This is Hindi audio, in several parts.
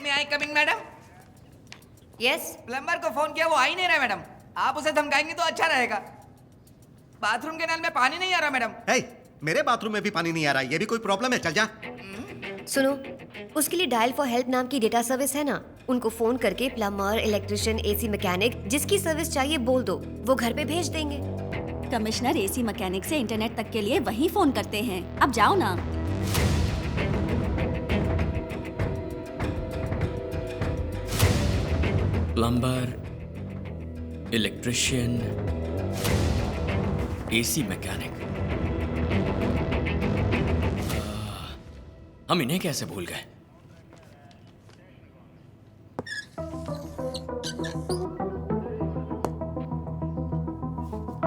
मैं I coming madam? Yes. Plumber को फोन किया, वो आ ही नहीं रहा मैडम। आप उसे धमकाएंगे तो अच्छा रहेगा। बाथरूम के नल में पानी नहीं आ रहा मैडम। हे, मेरे बाथरूम में भी पानी नहीं आ रहा, ये भी कोई प्रॉब्लम है? चल जा। सुनो, उसके लिए डायल फॉर हेल्प नाम की डेटा सर्विस है ना, उनको फोन करके प्लम्बर, इलेक्ट्रिशियन, एसी मैकेनिक जिसकी सर्विस चाहिए बोल दो, वो घर पे भेज देंगे। कमिश्नर एसी मैकेनिक से इंटरनेट तक के लिए वहीं फोन करते हैं। अब जाओ ना। प्लम्बर, इलेक्ट्रिशियन, एसी मैकेनिक, हम इन्हें कैसे भूल गए?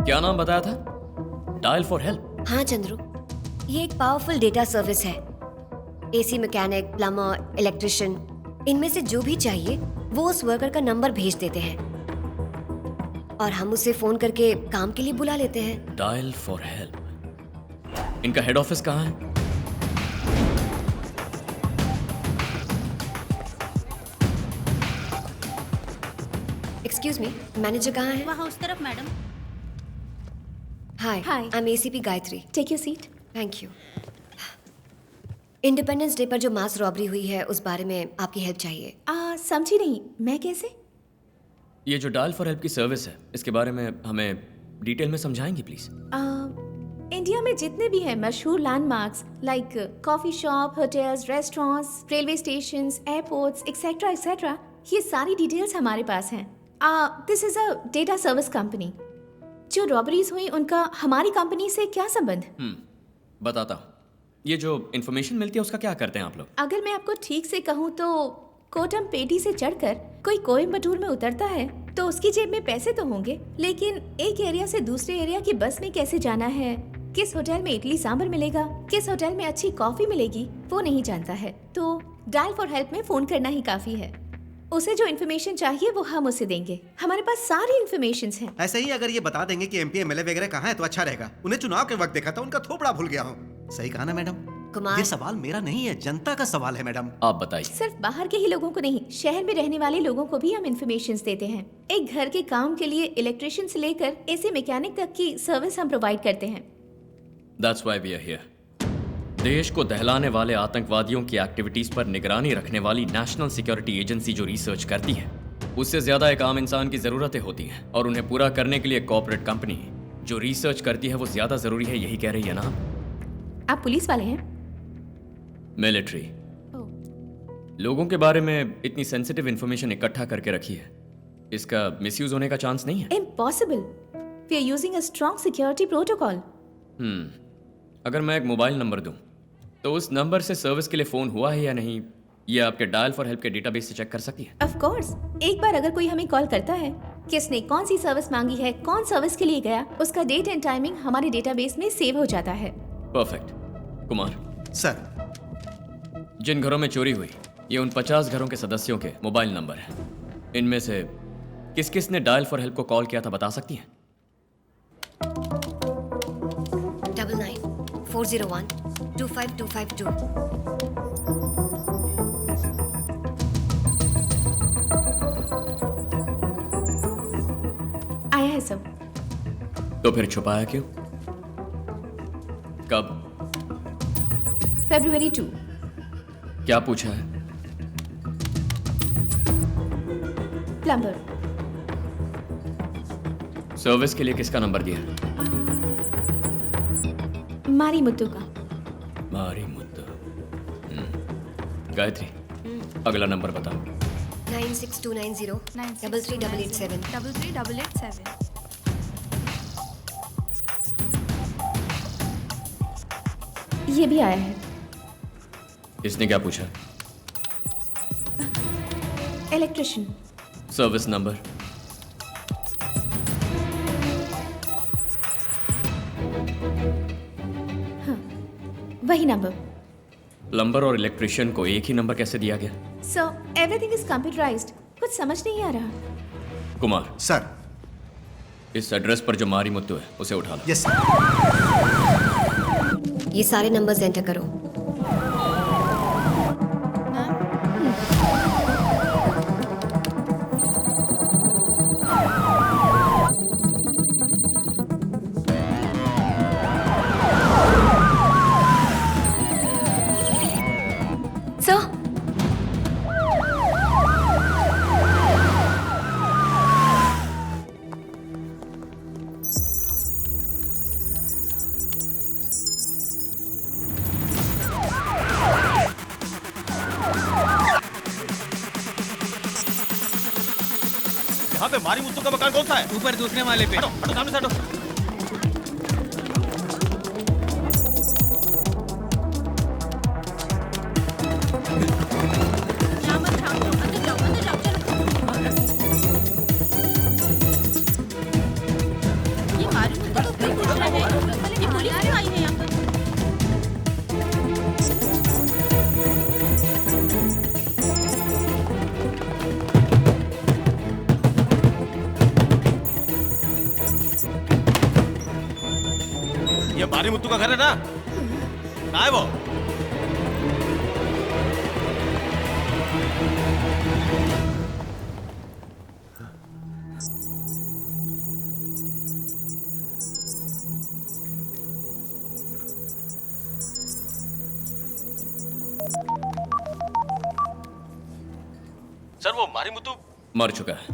क्या नाम बताया था? Dial for help? हाँ चंद्रू, ये एक पावरफुल डेटा सर्विस है। एसी मैकेनिक, प्लम्बर, इलेक्ट्रिशियन, इनमें से जो भी चाहिए वो उस वर्कर का नंबर भेज देते हैं और हम उसे फोन करके काम के लिए बुला लेते हैं। Dial for help. इनका हेड ऑफिस कहाँ है? एक्सक्यूज मी, मैनेजर कहाँ है? वहाँ उस तरफ madam. Hi, Hi. I am ACP Gayatri. Take your seat. Thank you. Independence day पर जो मास रॉबरी हुई है उस बारे में आपकी हेल्प चाहिए। समझी नहीं, मैं कैसे? ये जो डायल फॉर हेल्प की सर्विस है, इसके बारे में हमें डिटेल में समझाएंगी प्लीज? इंडिया में जितने भी हैं मशहूर landmarks like coffee shop, hotels, restaurants, railway stations, airports etcetera etcetera, ये सारी डिटेल्स हमारे पास हैं। This is a data service company. जो रॉबरीज हुई उनका हमारी कंपनी से क्या संबंध? बताता हूँ। ये जो इन्फॉर्मेशन मिलती है उसका क्या करते हैं आप लोग? अगर मैं आपको ठीक से कहूँ तो कोटम पेटी से चढ़कर कोई कोयम्बटूर में उतरता है तो उसकी जेब में पैसे तो होंगे, लेकिन एक एरिया से दूसरे एरिया की बस में कैसे जाना है, किस होटल में इडली सांभर मिलेगा, किस होटल में अच्छी कॉफी मिलेगी, वो नहीं जानता है। तो डायल फॉर हेल्प में फोन करना ही काफी है। उसे जो इन्फॉर्मेशन चाहिए वो हम उसे देंगे। हमारे पास सारी इन्फॉर्मेशन हैं। ऐसे ही अगर ये बता देंगे कि एमपी एमएलए वगैरह कहाँ है तो अच्छा रहेगा। उन्हें चुनाव के वक्त देखा था, उनका थोपड़ा भूल गया हूँ। सही कहा ना मैडम? कुमार, ये सवाल मेरा नहीं है, जनता का सवाल है मैडम। आप बताइए। सिर्फ बाहर के ही लोगों को नहीं, शहर में रहने वाले लोगों को भी हम इन्फॉर्मेशन देते हैं। एक घर के काम के लिए इलेक्ट्रिशियन से लेकर एसी मैकेनिक तक की सर्विस हम प्रोवाइड करते हैं। That's why we are here. देश को दहलाने वाले आतंकवादियों की एक्टिविटीज पर निगरानी रखने वाली नेशनल सिक्योरिटी एजेंसी जो रिसर्च करती है, उससे ज्यादा एक आम इंसान की जरूरतें होती हैं और उन्हें पूरा करने के लिए कॉर्पोरेट कंपनी जो रिसर्च करती है वो ज्यादा जरूरी है, यही कह रही है ना? आप पुलिस वाले हैं? मिलिट्री। लोगों के बारे में इतनी सेंसिटिव इंफॉर्मेशन इकट्ठा करके रखी है, इसका मिसयूज होने का चांस नहीं है? Impossible. We are using a strong security protocol. अगर मैं एक मोबाइल नंबर दूं तो उस नंबर से सर्विस के लिए फोन हुआ है या नहीं, ये आपके डायल फॉर हेल्प के डेटाबेस से चेक कर सकती है? Of course. एक बार अगर कोई हमें कॉल करता है, किसने कौन सी सर्विस मांगी है, कौन सर्विस के लिए गया, उसका डेट एंड टाइमिंग हमारे डेटाबेस में सेव हो जाता है। परफेक्ट। कुमार सर, जिन घरों में चोरी हुई ये उन 50 घरों के सदस्यों के मोबाइल नंबर हैं। इनमें से किस किस ने डायल फॉर हेल्प को कॉल किया था, बता सकती हैं? 99-401-25252। आया है सब। तो फिर छुपाया क्यों? कब? February 2। क्या पूछा है? प्लम्बर। सर्विस के लिए किसका नंबर दिया? मारी मुत्तू का। मारी मुद्दा। गायत्री, अगला नंबर बताओ। 96290 33887। 33887। ये भी आया है। इसने क्या पूछा? इलेक्ट्रिशियन। Service number? वही नंबर। प्लम्बर और इलेक्ट्रिशियन को एक ही नंबर कैसे दिया गया? So everything is computerised. कुछ समझ नहीं आ रहा। कुमार, सर। इस एड्रेस पर जो मारी मुत्तू है उसे उठा लो। Yes sir. ये सारे नंबर्स एंटर करो। यहाँ पे मारी मुत्तू का मकान कौन सा है? ऊपर दूसरे माले पे। हटो हटो सामने से हटो। ये मारू मुझे तो कोई पूछ रहा है ये पुलिस क्यों आई है यहाँ पर? ये मारी मुत्तू का घर है ना? कहाँ है वो? सर वो मारी मुत्तू। मर चुका है।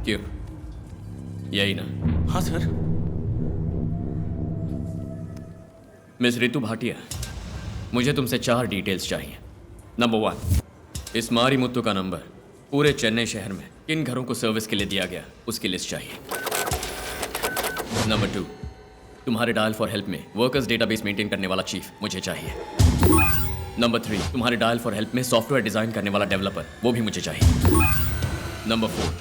क्यों? यही ना? हाँ सर। मिस रितु भाटिया, मुझे तुमसे 4 डिटेल्स चाहिए। नंबर 1, इस मारी मुत्तू का नंबर पूरे चेन्नई शहर में किन घरों को सर्विस के लिए दिया गया उसकी लिस्ट चाहिए। नंबर 2, तुम्हारे डायल फॉर हेल्प में वर्कर्स डेटाबेस मेंटेन करने वाला चीफ मुझे चाहिए। नंबर 3, तुम्हारे डायल फॉर हेल्प में सॉफ्टवेयर डिजाइन करने वाला डेवलपर, वो भी मुझे चाहिए। नंबर 4,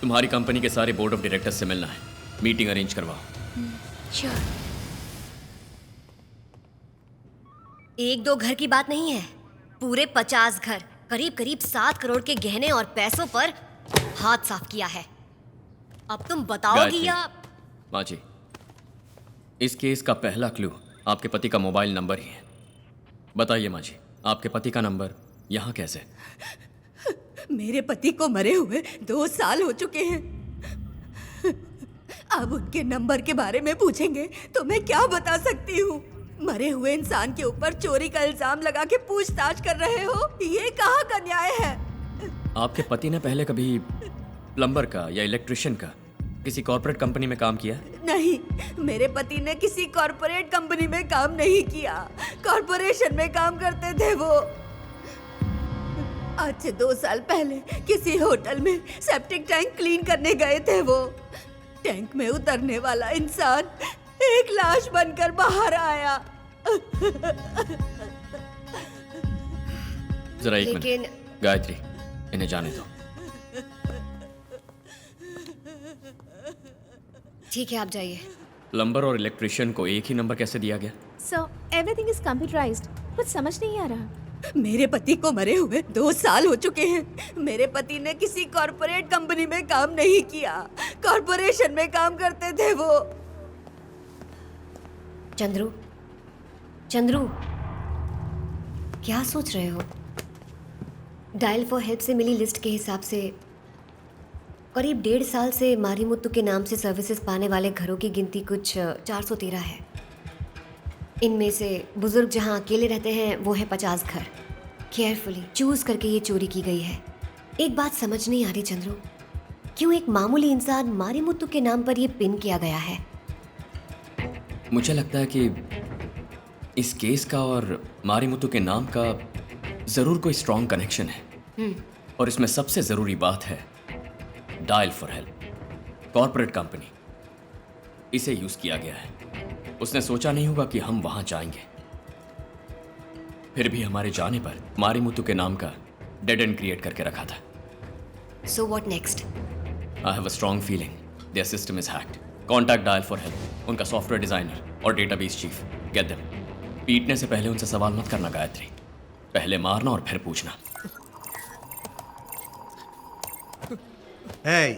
तुम्हारी कंपनी के सारे बोर्ड ऑफ डायरेक्टर्स से मिलना है। मीटिंग अरेंज करवाओ। श्योर। 1-2 घर की बात नहीं है, पूरे 50 घर, करीब करीब 7 करोड़ के गहने और पैसों पर हाथ साफ किया है। अब तुम बताओगी गायत्री, या? माँ जी, इस केस का पहला क्लू आपके पति का मोबाइल नंबर ही है। बताइए माँ जी, आपके पति का नंबर यहाँ कैसे? मेरे पति को मरे हुए 2 साल हो चुके हैं। अब उनके नंबर के बारे में पूछेंगे तो मैं क्या बता सकती हूँ? मरे हुए इंसान के ऊपर चोरी का इल्जाम लगा के पूछताछ कर रहे हो, ये कहाँ का न्याय है? आपके पति ने पहले कभी प्लम्बर का या इलेक्ट्रिशियन का किसी कॉर्पोरेट कंपनी में काम किया? नहीं, मेरे पति ने किसी कॉर्पोरेट कंपनी में काम नहीं किया, कॉर्पोरेशन में काम करते थे वो। आज से 2 साल पहले किसी होटल में सेप्टिक टैंक क्लीन करने गए थे वो। टैंक में उतरने वाला इंसान एक लाश बनकर बाहर आया। जरा एक लेकिन- मिनट, गायत्री, इन्हें जाने दो। ठीक है, आप जाइए। प्लम्बर और इलेक्ट्रिशियन को एक ही नंबर कैसे दिया गया? So everything is computerised. कुछ समझ नहीं आ रहा। मेरे पति को मरे हुए 2 साल हो चुके हैं। मेरे पति ने किसी कॉर्पोरेट कंपनी में काम नहीं किया, कॉर्पोरेशन में काम करते थे वो। चंद्रू, चंद्रू, क्या सोच रहे हो? डायल फॉर हेल्प से मिली लिस्ट के हिसाब से करीब 1.5 साल से मारीमुत्तु के नाम से सर्विसेज पाने वाले घरों की गिनती कुछ 413 है। इनमें से बुजुर्ग जहां अकेले रहते हैं वो है 50 घर। केयरफुली चूज करके ये चोरी की गई है। एक बात समझ नहीं आ रही चंद्रू, क्यों एक मामूली इंसान मारीमुत्तु के नाम पर ये पिन किया गया है? मुझे लगता है कि इस केस का और मारीमुत्तु के नाम का जरूर कोई स्ट्रॉन्ग कनेक्शन है। और इसमें सबसे जरूरी बात है dial for help, corporate company, इसे यूज किया गया है। उसने सोचा नहीं होगा कि हम वहां जाएंगे। फिर भी हमारे जाने पर मारीमुत्तु के नाम का डेड एंड क्रिएट करके रखा था। So what next? I have a strong feeling there system is hacked. Contact dial for help, उनका सॉफ्टवेयर डिजाइनर और डेटाबेस चीफ, गेट देम। पीटने से पहले उनसे सवाल मत करना गायत्री, पहले मारना और फिर पूछना। हे,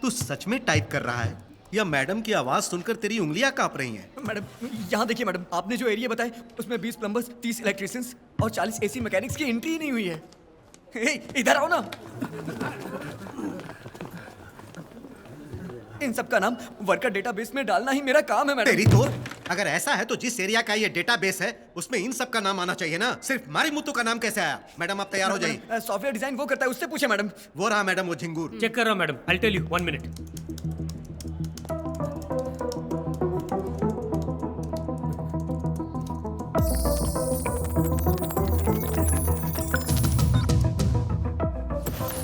तू सच में टाइप कर रहा है या मैडम की आवाज सुनकर तेरी उंगलियां कांप रही हैं? मैडम, यहाँ देखिए मैडम, आपने जो एरिया बताए उसमें 20 प्लम्बर्स, 30 इलेक्ट्रिशियंस और 40 एसी मैकेनिक्स की एंट्री नहीं हुई है। हे, इधर आओ ना। इन सब का नाम वर्कर डेटाबेस में डालना ही मेरा काम है मैडम। तेरी तो, अगर ऐसा है तो जिस एरिया का ये डेटाबेस है उसमें इन सब का नाम आना चाहिए ना। सिर्फ मारीमुत्तु का नाम कैसे आया? मैडम आप तैयार हो जाइए। सॉफ्टवेयर डिजाइन वो करता है, उससे पूछे मैडम। वो रहा मैडम, वो झिंगूर। चेक कर रहा हूं madam, I tell you 1 minute.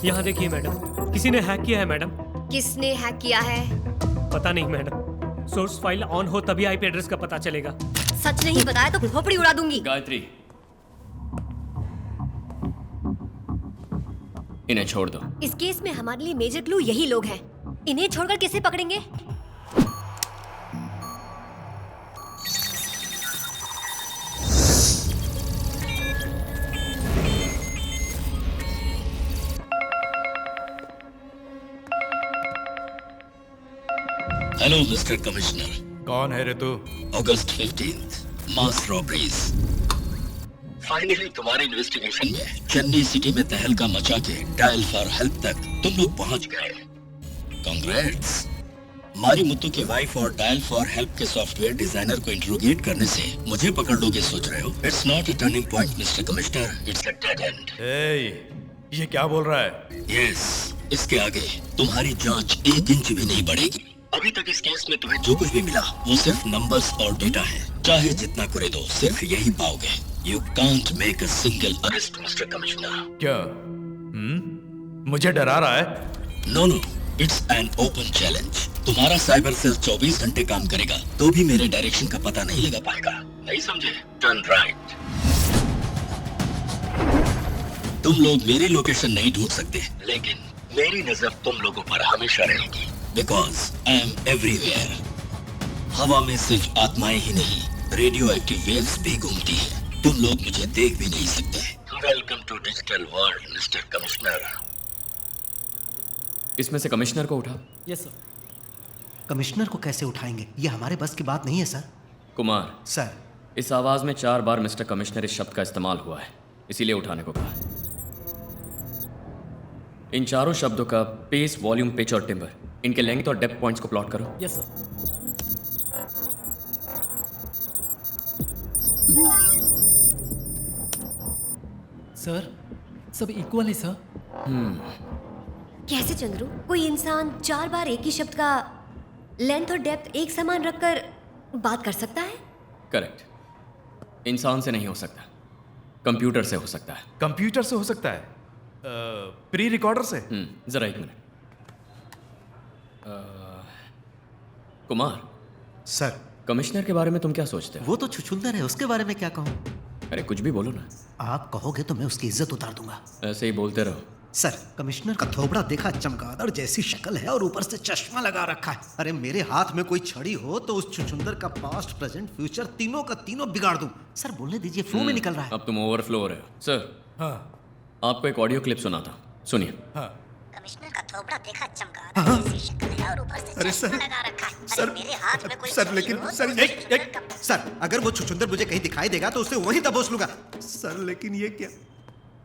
यहाँ देखिए मैडम, किसी ने हैक किया है मैडम। किसने हैक किया है? पता नहीं मैडम, सोर्स फाइल ऑन हो तभी आईपी एड्रेस का पता चलेगा। सच नहीं बताया तो खोपड़ी उड़ा दूंगी। गायत्री, इन्हें छोड़ दो। इस केस में हमारे लिए मेजर क्लू यही लोग हैं। इन्हें छोड़कर कैसे पकड़ेंगे? Hello mister commissioner. कौन है रे तू? अगस्त 15 मास रॉबरीज। फाइनली तुम्हारे इन्वेस्टिगेशन में चेन्नई सिटी में तहलका मचा के डायल फॉर हेल्प तक तुम लोग पहुंच गए। कांग्रेट्स। मारी मुत्तू की वाइफ और डायल फॉर हेल्प के सॉफ्टवेयर डिजाइनर को इंट्रोगेट करने से मुझे पकड़ लोगे सोच रहे हो? It's not a turning point mister commissioner, it's a dead and. ये क्या बोल रहा है? यस, इसके आगे तुम्हारी जांच 1 इंच भी नहीं बढ़ेगी। अभी तक इस केस में तुम्हें जो कुछ भी मिला वो सिर्फ नंबर्स और डेटा है। चाहे जितना करे दो सिर्फ यही पाओगे। You can't make a single arrest, Mr. Commissioner. क्या? मुझे डरा रहा है? No, no. It's an open challenge. तुम्हारा साइबर सेल 24 घंटे काम करेगा तो भी मेरे डायरेक्शन का पता नहीं लगा पाएगा। नहीं समझे? Turn right. तुम लोग मेरी लोकेशन नहीं ढूंढ सकते, लेकिन मेरी नजर तुम लोगों पर हमेशा रहेगी। Because I am everywhere. हवा में सिर्फ आत्माएं ही नहीं, रेडियो एक्टिव वेव्स भी घूमती है। तुम लोग मुझे देख भी नहीं सकते। Welcome to digital world mister commissioner. इसमें से कमिश्नर को उठा। Yes sir. कमिश्नर को कैसे उठाएंगे? ये हमारे बस की बात नहीं है सर। कुमार सर, इस आवाज में 4 बार मिस्टर कमिश्नर इस शब्द का इस्तेमाल हुआ है, इसीलिए उठाने को कहा। इन चारों शब्दों का पेस, वॉल्यूम, पिच और टिम्बर, इनके लेंथ और डेप्थ पॉइंट्स को प्लॉट करो। Yes sir. सर, सब इक्वल है सर। कैसे चंद्रू? कोई इंसान 4 बार एक ही शब्द का लेंथ और डेप्थ एक समान रखकर बात कर सकता है? करेक्ट। इंसान से नहीं हो सकता, कंप्यूटर से हो सकता है। कंप्यूटर से हो सकता है? प्री रिकॉर्डर से? जरा 1 मिनट। कुमार सर, कमिश्नर के बारे में तुम क्या सोचते हो? वो तो छुछुंदर है, उसके बारे में क्या कहूँ? अरे कुछ भी बोलो ना। आप कहोगे तो मैं उसकी इज्जत उतार दूंगा। ऐसे ही बोलते रहो। सर, कमिश्नर का थोबड़ा देखा, चमगादड़ जैसी शक्ल है और ऊपर से चश्मा लगा रखा है। अरे मेरे हाथ में कोई छड़ी हो तो उस छुछुंदर का पास्ट, प्रेजेंट, फ्यूचर तीनों का तीनों बिगाड़ दूं। सर बोलने दीजिए, फ्लो में निकल रहा है। अब तुम ओवरफ्लो हो रहे हो। सर, हाँ। आपको एक ऑडियो क्लिप सुनाता हूं, सुनिए। हाँ। कमिश्नर का थोबड़ा देखा, चमगादड़ जैसी शक्ल है और ऊपर से अरे चश्मा सर, लगा रखा है। सर, अरे मेरे हाथ में कोई सर, लेकिन छड़ी हो सर, तो एक सर, अगर वो छुछुंदर मुझे कहीं दिखाई देगा तो उसे वहीं दबोच लूंगा। सर लेकिन ये क्या?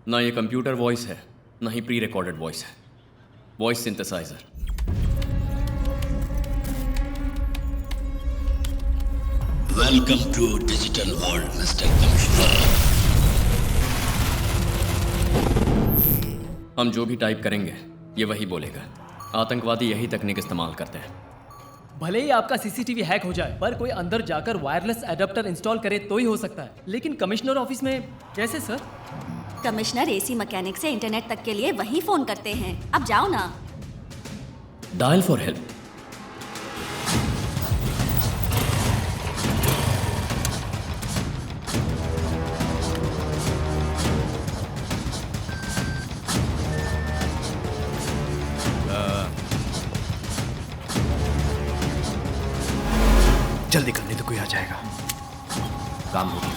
ना ये कंप्यूटर वॉइस है, ना ही प्री रिकॉर्डेड वॉइस है। Voice synthesiser. Welcome to digital world mister commissioner. हम जो भी टाइप करेंगे ये वही बोलेगा। आतंकवादी यही तकनीक इस्तेमाल करते हैं। भले ही आपका सीसीटीवी हैक हो जाए, पर कोई अंदर जाकर वायरलेस एडाप्टर इंस्टॉल करे तो ही हो सकता है। लेकिन कमिश्नर ऑफिस में कैसे सर? कमिश्नर एसी मैकेनिक से इंटरनेट तक के लिए वहीं फोन करते हैं। अब जाओ ना। Dial for help. जल्दी करने तो कोई आ जाएगा। काम हो गया।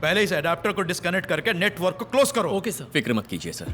पहले इस एडाप्टर को डिस्कनेक्ट करके नेटवर्क को क्लोज करो। Okay sir. फिक्र मत कीजिए सर,